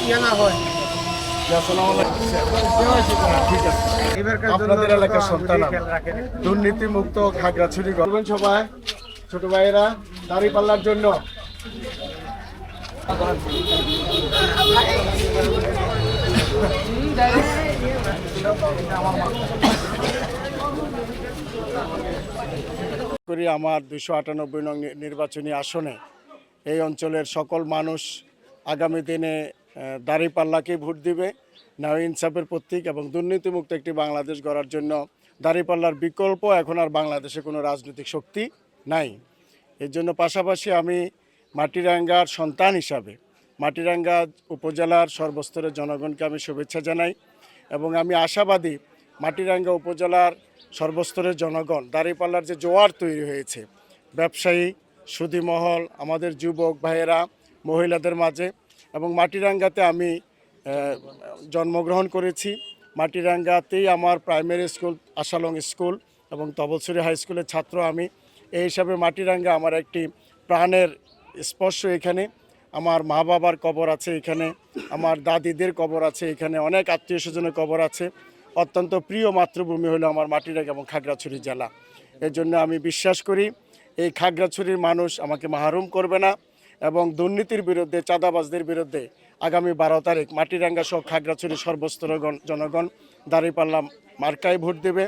ইয়ে না হয়। আপনাদের এলাকার সন্তান দুর্নীতি মুক্ত খাগড়াছড়ি করবেন সবাই। ছোট ভাইয়েরা দাঁড়িপাল্লার জন্য করি আমার 298 নং নির্বাচনী আসনে এই অঞ্চলের সকল মানুষ আগামী দিনে দাঁড়িপাল্লাকে ভোট দিবে। নাও ইনসাফের প্রতীক এবং দুর্নীতিমুক্ত একটি বাংলাদেশ গড়ার জন্য দাঁড়িপাল্লার বিকল্প এখন আর বাংলাদেশে কোনো রাজনৈতিক শক্তি নাই। এর জন্য পাশাপাশি আমি মাটিরাঙ্গার সন্তান হিসাবে মাটিরাঙ্গা উপজেলার সর্বস্তরের জনগণকে আমি শুভেচ্ছা জানাই এবং আমি আশাবাদী মাটিরাঙ্গা উপজেলার সর্বস্তরের জনগণ দাঁড়িপাল্লার যে জোয়ার তৈরি হয়েছে ব্যবসায়ী সুধীমহল আমাদের যুবক ভাইয়েরা মহিলাদের মাঝে এবং মাটিরাঙ্গাতে আমি জন্মগ্রহণ করেছি। মাটিরাঙ্গাতেই আমার প্রাইমারি স্কুল আশালং স্কুল এবং তবলছড়ি হাই স্কুলের ছাত্র আমি। এই হিসাবে মাটিরাঙ্গা আমার একটি প্রাণের স্পর্শ। এখানে আমার মা বাবার কবর আছে, এখানে আমার দাদিদের কবর আছে, এখানে অনেক আত্মীয় স্বজনের কবর আছে। অত্যন্ত প্রিয় মাতৃভূমি হলো আমার মাটিরাঙ্গা এবং খাগড়াছড়ি জেলা। এর জন্য আমি বিশ্বাস করি এই খাগড়াছড়ির মানুষ আমাকে মাহরুম করবে না এবং দুর্নীতির বিরুদ্ধে চাঁদাবাজদের বিরুদ্ধে আগামী 12 তারিখ মাটিরাঙ্গা সহ খাগড়াছড়ির সর্বস্তর জনগণ দাঁড়িপাল্লা মার্কায় ভোট দেবে।